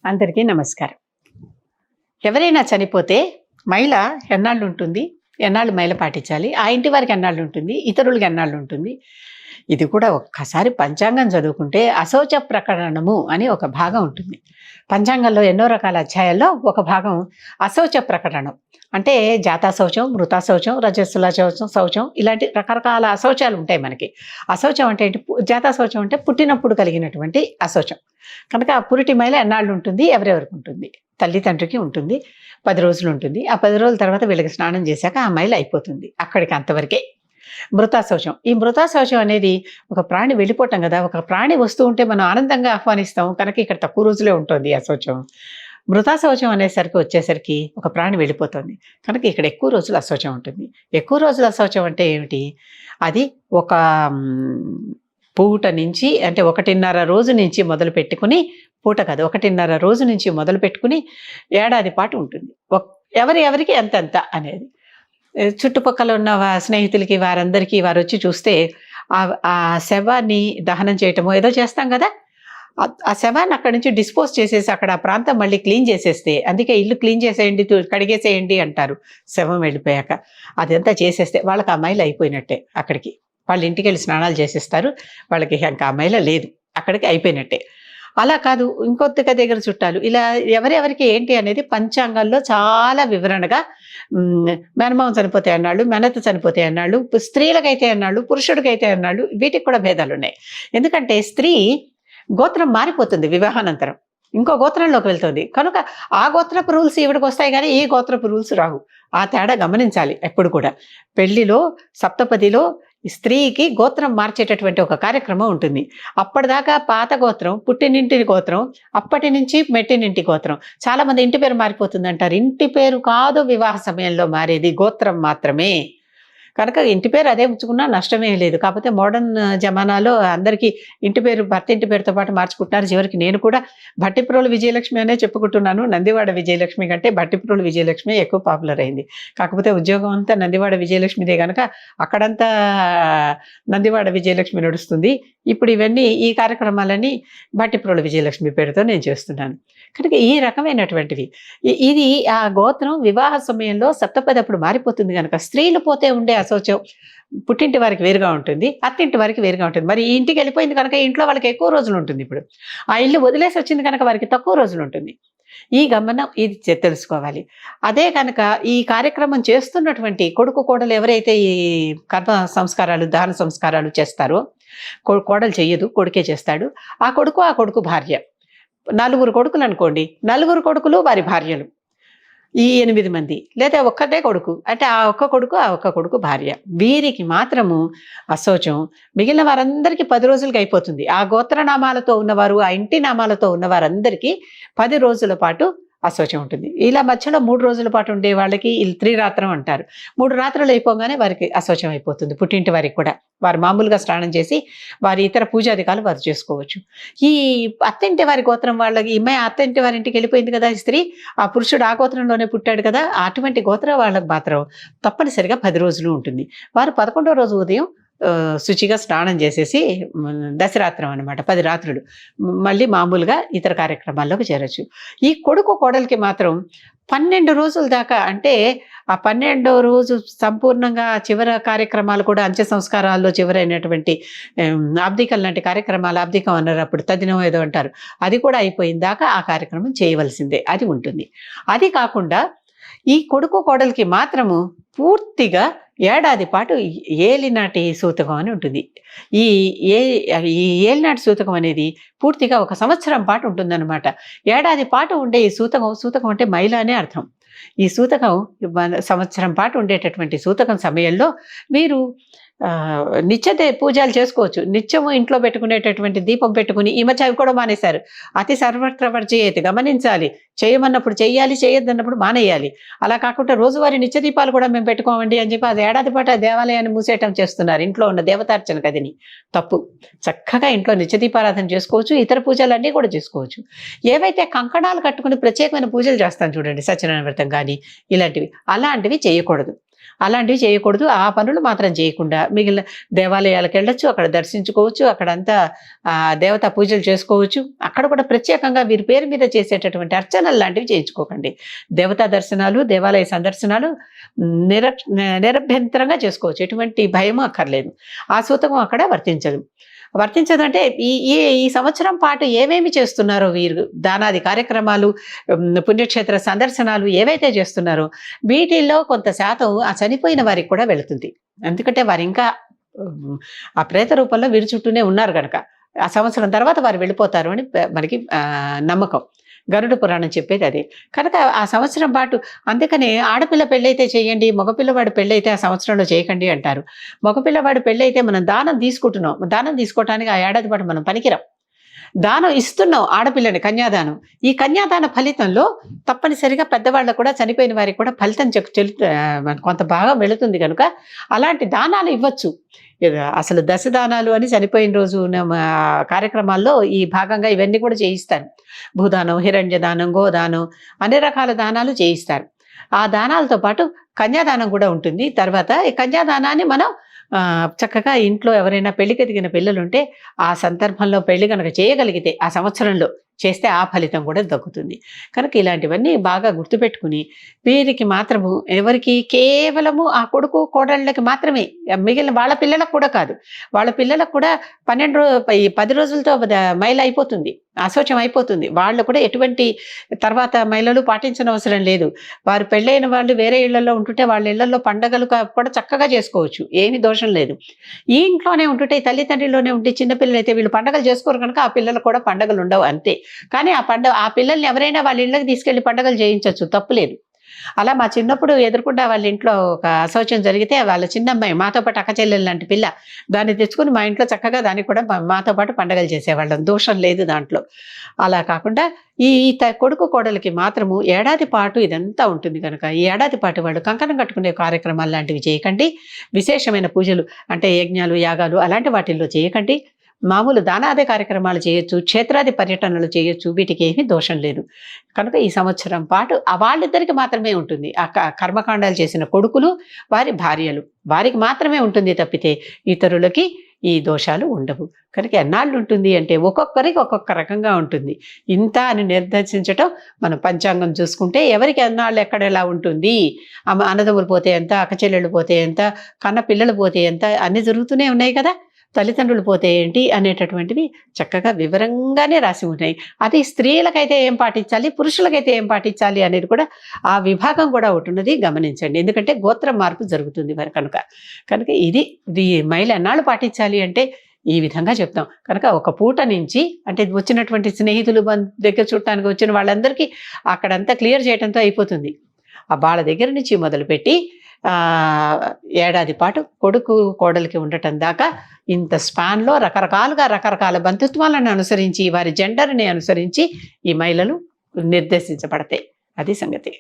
అందరికీ నమస్కారం. ఎవరైనా చనిపోతే మైల ఎన్నాళ్ళు ఉంటుంది? ఎన్నాళ్ళు మైల పాటించాలి? ఆ ఇంటి వారికి ఎన్నాళ్ళు ఉంటుంది? ఇతరులకి ఎన్నాళ్ళు ఉంటుంది? ఇది కూడా ఒక్కసారి పంచాంగం చదువుకుంటే అశౌచ ప్రకరణము అని ఒక భాగం ఉంటుంది. పంచాంగంలో ఎన్నో రకాల అధ్యాయాల్లో ఒక భాగం అశౌచ ప్రకరణం. అంటే జాతాశౌచం, మృతాశౌచం, రజస్సుల శౌచం ఇలాంటి రకరకాల అశౌచాలు ఉంటాయి మనకి. అశౌచం అంటే ఏంటి? జాతాశౌచం అంటే పుట్టినప్పుడు కలిగినటువంటి అశౌచం. కనుక ఆ పురిటి మైల ఎన్నాళ్ళు ఉంటుంది? ఎవరెవరికి ఉంటుంది? తల్లిదండ్రికి ఉంటుంది. 10 రోజులు ఉంటుంది. ఆ 10 రోజుల తర్వాత వీళ్ళకి స్నానం చేశాక ఆ మైల అయిపోతుంది. అక్కడికి అంతవరకే. మృతాశౌచం. ఈ మృతాశౌచం అనేది ఒక ప్రాణి వెళ్ళిపోవటం కదా! ఒక ప్రాణి వస్తూ ఉంటే మనం ఆనందంగా ఆహ్వానిస్తాం. కనుక ఇక్కడ తక్కువ రోజులే ఉంటుంది ఆ శౌచం. మృతాశౌచం అనేసరికి వచ్చేసరికి ఒక ప్రాణి వెళ్ళిపోతుంది. కనుక ఇక్కడ ఎక్కువ రోజులు అశౌచం ఉంటుంది. ఎక్కువ రోజులు అశౌచం అంటే ఏమిటి? అది ఒక పూట నుంచి అంటే 1.5 రోజు నుంచి మొదలు పెట్టుకుని, పూట కాదు 1.5 రోజు నుంచి మొదలు పెట్టుకుని ఏడాది పాటు ఉంటుంది. ఎవరికి ఎంతెంత అనేది. చుట్టుపక్కల ఉన్న స్నేహితులకి వారందరికీ వారొచ్చి చూస్తే ఆ శవాన్ని దహనం చేయటమో ఏదో చేస్తాం కదా! ఆ శవాన్ని అక్కడి నుంచి డిస్పోజ్ చేసేసి అక్కడ ఆ ప్రాంతం మళ్ళీ క్లీన్ చేసేస్తే, అందుకే ఇల్లు క్లీన్ చేసేయండి, కడిగేసేయండి అంటారు శవం వెళ్ళిపోయాక. అదంతా చేసేస్తే వాళ్ళకి ఆ మైల అయిపోయినట్టే అక్కడికి. వాళ్ళ ఇంటికెళ్ళి స్నానాలు చేసేస్తారు. వాళ్ళకి ఇంకా ఆ మైల లేదు. అక్కడికి అయిపోయినట్టే. అలా కాదు ఇంకొద్దిగా దగ్గర చుట్టాలు ఇలా ఎవరెవరికి ఏంటి అనేది పంచాంగాల్లో చాలా వివరణగా మేనమామ చనిపోతే అన్నాళ్ళు, మేనత్త చనిపోతే అన్నాళ్ళు, స్త్రీలకైతే అన్నాళ్ళు, పురుషుడికైతే అన్నాళ్ళు, వీటికి కూడా భేదాలు ఉన్నాయి. ఎందుకంటే స్త్రీ గోత్రం మారిపోతుంది వివాహానంతరం. ఇంకో గోత్రంలోకి వెళ్తుంది. కనుక ఆ గోత్రపు రూల్స్ ఈవిడికి వస్తాయి కానీ ఈ గోత్రపు రూల్స్ రావు. ఆ తేడా గమనించాలి ఎప్పుడు కూడా. పెళ్లిలో సప్తపదిలో స్త్రీకి గోత్రం మార్చేటటువంటి ఒక కార్యక్రమం ఉంటుంది. అప్పటిదాకా పాత గోత్రం, పుట్టినింటి గోత్రం, అప్పటి నుంచి మెట్టినింటి గోత్రం. చాలా మంది ఇంటి పేరు మారిపోతుంది అంటారు. ఇంటి పేరు కాదు వివాహ సమయంలో మారేది, గోత్రం మాత్రమే. కనుక ఇంటి పేరు అదే ఉంచుకున్నా నష్టమే లేదు. కాకపోతే మోడర్న్ జమానాలో అందరికీ ఇంటి పేరు భర్త ఇంటి పేరుతో పాటు మార్చుకుంటున్నారు. చివరికి నేను కూడా భట్టిప్రోలు విజయలక్ష్మి అనే చెప్పుకుంటున్నాను. నందివాడ విజయలక్ష్మి కంటే భట్టిప్రోలు విజయలక్ష్మి ఎక్కువ పాపులర్ అయింది. కాకపోతే ఉద్యోగం అంతా నందివాడ విజయలక్ష్మిదే కనుక అక్కడంతా నందివాడ విజయలక్ష్మి నడుస్తుంది. ఇప్పుడు ఇవన్నీ ఈ కార్యక్రమాలన్నీ భట్టిప్రోలు విజయలక్ష్మి పేరుతో నేను చేస్తున్నాను. కనుక ఈ రకమైనటువంటివి ఇది ఆ గోత్రం వివాహ సమయంలో సప్తపదప్పుడు మారిపోతుంది కనుక స్త్రీలు పోతే ఉండే అశౌచం పుట్టింటి వారికి వేరుగా ఉంటుంది, అత్తింటి వారికి వేరుగా ఉంటుంది. మరి ఈ ఇంటికి వెళ్ళిపోయింది కనుక ఇంట్లో వాళ్ళకి ఎక్కువ రోజులు ఉంటుంది. ఇప్పుడు ఆ ఇల్లు వదిలేసి వచ్చింది కనుక వారికి తక్కువ రోజులు ఉంటుంది. ఈ గమనం ఇది తెలుసుకోవాలి. అదే కనుక ఈ కార్యక్రమం చేస్తున్నటువంటి కొడుకు కోడలు ఎవరైతే ఈ కర్మ సంస్కారాలు దాన సంస్కారాలు చేస్తారో, కోడలు చెయ్యదు, కొడుకే చేస్తాడు. ఆ కొడుకు భార్య, 4 కొడుకులు అనుకోండి, 4 కొడుకులు వారి భార్యలు, ఈ 8 మంది, లేదా ఒక్కటే కొడుకు అంటే ఆ ఒక్క కొడుకు భార్య, వీరికి మాత్రము అశౌచం. మిగిలిన వారందరికీ 10 రోజులకి అయిపోతుంది. ఆ గోత్రనామాలతో ఉన్నవారు, ఆ ఇంటి నామాలతో ఉన్న వారందరికీ 10 రోజుల పాటు అశౌచం ఉంటుంది. ఇలా మధ్యలో 3 రోజుల పాటు ఉండే వాళ్ళకి త్రిరాత్రం అంటారు. 3 రాత్రులు అయిపోగానే వారికి అశౌచం అయిపోతుంది. పుట్టింటి వారికి కూడా వారు మామూలుగా స్నానం చేసి వారి ఇతర పూజాధికాలు వారు చేసుకోవచ్చు. ఈ అత్తింటి వారి గోత్రం వాళ్ళకి ఈమె అత్తింటి వారి ఇంటికి వెళ్ళిపోయింది కదా స్త్రీ, ఆ పురుషుడు ఆ గోత్రంలోనే పుట్టాడు కదా, అటువంటి గోత్రం వాళ్ళకి మాత్రం తప్పనిసరిగా 10 రోజులు ఉంటుంది. వారు 11వ రోజు ఉదయం శుచిగా స్నానం చేసేసి దశరాత్రం అనమాట, 10 రాత్రులు మళ్ళీ మామూలుగా ఇతర కార్యక్రమాల్లోకి చేరొచ్చు. ఈ కొడుకు కోడలికి మాత్రం 12 రోజుల దాకా, అంటే ఆ 12వ రోజు సంపూర్ణంగా చివరి కార్యక్రమాలు కూడా అంత్య సంస్కారాల్లో చివరైనటువంటి ఆబ్దికం లాంటి కార్యక్రమాలు, ఆబ్దికం అన్నారు అప్పుడు, తద్దినం ఏదో అంటారు, అది కూడా అయిపోయిన దాకా ఆ కార్యక్రమం చేయవలసిందే, అది ఉంటుంది. అది కాకుండా ఈ కొడుకు కోడలికి మాత్రము పూర్తిగా ఏడాది పాటు ఏలినాటి సూతకం అని ఉంటుంది. ఈ ఏలినాటి సూతకం అనేది పూర్తిగా 1 సంవత్సరం పాటు ఉంటుందన్నమాట. ఏడాది పాటు ఉండే ఈ సూతకం అంటే మైల అనే అర్థం. ఈ సూతకం సంవత్సరం పాటు ఉండేటటువంటి సూతకం సమయంలో మీరు నిత్య పూజలు చేసుకోవచ్చు. నిత్యము ఇంట్లో పెట్టుకునేటటువంటి దీపం పెట్టుకుని, ఈ మధ్య అవి కూడా మానేశారు. అతి సర్వత్ర వర్జయేతి, గమనించాలి. చేయమన్నప్పుడు చెయ్యాలి, చేయొద్దన్నప్పుడు మానేయాలి. అలా కాకుండా రోజువారీ నిత్య దీపాలు కూడా మేము పెట్టుకోమండి అని చెప్పి అది ఏడాది పాటు ఆ దేవాలయాన్ని మూసేయటం చేస్తున్నారు. ఇంట్లో ఉన్న దేవతార్చన గదిని తప్పు. చక్కగా ఇంట్లో నిత్య దీపారాధన చేసుకోవచ్చు, ఇతర పూజలు అన్నీ కూడా చేసుకోవచ్చు. ఏవైతే కంకణాలు కట్టుకుని ప్రత్యేకమైన పూజలు చేస్తాను చూడండి, సత్యనారాయణ వ్రతం కానీ ఇలాంటివి, అలాంటివి చేయకూడదు. అలాంటివి చేయకూడదు. ఆ పనులు మాత్రం చేయకుండా మిగిలిన దేవాలయాలకు వెళ్ళొచ్చు, అక్కడ దర్శించుకోవచ్చు, అక్కడంతా దేవతా పూజలు చేసుకోవచ్చు. అక్కడ కూడా ప్రత్యేకంగా వీరి పేరు మీద చేసేటటువంటి అర్చనలు లాంటివి చేయించుకోకండి. దేవతా దర్శనాలు, దేవాలయ సందర్శనాలు నిర నిరభ్యంతరంగా చేసుకోవచ్చు. ఎటువంటి భయము అక్కర్లేదు. ఆ సూతకం అక్కడ వర్తించదంటే ఈ ఈ ఈ సంవత్సరం పాటు ఏమేమి చేస్తున్నారో వీరు దానాది కార్యక్రమాలు, పుణ్యక్షేత్ర సందర్శనాలు ఏవైతే చేస్తున్నారో వీటిల్లో కొంత శాతం ఆ చనిపోయిన వారికి కూడా వెళుతుంది. ఎందుకంటే వారు ఇంకా ఆ ప్రేత రూపంలో వీరి చుట్టూనే ఉన్నారు కనుక ఆ సంవత్సరం తర్వాత వారు వెళ్ళిపోతారు అని మనకి నమ్మకం. గరుడ పురాణం చెప్పేది అదే. కనుక ఆ సంవత్సరం పాటు అందుకనే ఆడపిల్ల పెళ్ళైతే చేయండి, మగపిల్లవాడు పెళ్ళైతే ఆ సంవత్సరంలో చేయకండి అంటారు. మగపిల్లవాడు పెళ్ళైతే మనం దానం తీసుకుంటున్నాం. దానం తీసుకోవటానికి ఆ ఏడాది పాటు మనం పనికిరాం. దానం ఇస్తున్నాం ఆడపిల్లని, కన్యాదానం. ఈ కన్యాదాన ఫలితంలో తప్పనిసరిగా పెద్దవాళ్ళకు కూడా, చనిపోయిన వారికి కూడా ఫలితం కొంత భాగం వెళుతుంది కనుక అలాంటి దానాలు ఇవ్వచ్చు. అసలు దశదానాలు అని చనిపోయిన రోజు కార్యక్రమాల్లో ఈ భాగంగా ఇవన్నీ కూడా చేయిస్తారు. భూదానం, హిరణ్యదానం, గోదానం, అన్ని రకాల దానాలు చేయిస్తారు. ఆ దానాలతో పాటు కన్యాదానం కూడా ఉంటుంది. తర్వాత ఈ కన్యాదానాన్ని మనం చక్కగా ఇంట్లో ఎవరైనా పెళ్లికి ఎదిగిన పిల్లలుంటే ఆ సందర్భంలో పెళ్లి కనుక చేయగలిగితే ఆ సంవత్సరంలో చేస్తే ఆ ఫలితం కూడా దక్కుతుంది. కనుక ఇలాంటివన్నీ బాగా గుర్తుపెట్టుకుని వీరికి మాత్రము, ఎవరికి కేవలము ఆ కొడుకు కోడళ్ళకి మాత్రమే, మిగిలిన వాళ్ళ పిల్లలకు కూడా కాదు, వాళ్ళ పిల్లలకు కూడా 10 రోజులతో మైల అయిపోతుంది, అశౌచం అయిపోతుంది. వాళ్ళు కూడా ఎటువంటి తర్వాత మైలలు పాటించనవసరం లేదు. వారు పెళ్ళైన వాళ్ళు వేరే ఇళ్లలో ఉంటుంటే వాళ్ళ ఇళ్లలో పండగలు కూడా చక్కగా చేసుకోవచ్చు, ఏమి దోషం లేదు. ఈ ఇంట్లోనే ఉంటుంటే, తల్లిదండ్రుల్లోనే ఉంటే చిన్నపిల్లలు అయితే వీళ్ళు పండగలు చేసుకోరు కనుక ఆ పిల్లలకు కూడా పండగలు ఉండవు అంతే. కానీ ఆ పిల్లల్ని ఎవరైనా వాళ్ళ ఇళ్ళకి తీసుకెళ్లి పండగలు చేయించవచ్చు, తప్పులేదు. అలా మా చిన్నప్పుడు ఎదురుకుండా వాళ్ళ ఇంట్లో ఒక అశౌచం జరిగితే వాళ్ళ చిన్నమ్మాయి, మాతో పాటు అక్క చెల్లెలు లాంటి పిల్ల, దాన్ని తెచ్చుకుని మా ఇంట్లో చక్కగా దానికి కూడా మాతో పాటు పండగలు చేసేవాళ్ళం, దోషం లేదు దాంట్లో. అలా కాకుండా ఈ కొడుకు కోడలికి మాత్రము ఏడాది పాటు ఇదంతా ఉంటుంది కనుక ఈ ఏడాది పాటు వాళ్ళు కంకణం కట్టుకునే కార్యక్రమాలు లాంటివి చేయకండి. విశేషమైన పూజలు అంటే యజ్ఞాలు, యాగాలు అలాంటి వాటిల్లో చేయకండి. మామూలు దానాది కార్యక్రమాలు చేయొచ్చు, క్షేత్రాది పర్యటనలు చేయొచ్చు, వీటికి ఏమీ దోషం లేదు. కనుక ఈ సంవత్సరం పాటు వాళ్ళిద్దరికి మాత్రమే ఉంటుంది. ఆ కర్మకాండాలు చేసిన కొడుకులు, వారి భార్యలు, వారికి మాత్రమే ఉంటుంది తప్పితే ఇతరులకి ఈ దోషాలు ఉండవు. కనుక ఎన్నాళ్ళు ఉంటుంది అంటే ఒక్కొక్కరికి ఒక్కొక్క రకంగా ఉంటుంది. ఇంత అని నిర్దేశించటం మనం పంచాంగం చూసుకుంటే ఎవరికి ఎన్నాళ్ళు ఎక్కడ ఎలా ఉంటుంది, అన్నదమ్ములు పోతే ఎంత, అక్కచెల్లెళ్ళు పోతే ఎంత, కన్న పిల్లలు పోతే ఎంత, అన్నీ జరుగుతూనే ఉన్నాయి కదా. తల్లిదండ్రులు పోతే ఏంటి అనేటటువంటివి చక్కగా వివరంగానే రాసి ఉన్నాయి. అది స్త్రీలకైతే ఏం పాటించాలి, పురుషులకైతే ఏం పాటించాలి అనేది కూడా ఆ విభాగం కూడా ఒకటి ఉన్నది, గమనించండి. ఎందుకంటే గోత్రం మార్పు జరుగుతుంది మరి కనుక ఇది మహిళ ఎన్నాళ్ళు పాటించాలి అంటే ఈ విధంగా చెప్తాం. కనుక ఒక పూట నుంచి అంటే వచ్చినటువంటి స్నేహితులు దగ్గర చుట్టానికి వచ్చిన వాళ్ళందరికీ అక్కడంతా క్లియర్ చేయడంతో అయిపోతుంది. ఆ వాళ్ళ దగ్గర నుంచి మొదలుపెట్టి ఏడాది పాటు కొడుకు కోడలికి ఉండటం దాకా ఇంత స్పాన్లో రకరకాల బంధుత్వాలను అనుసరించి, వారి జెండర్ని అనుసరించి ఈ మహిళలు నిర్దేశించబడతాయి. అది సంగతి.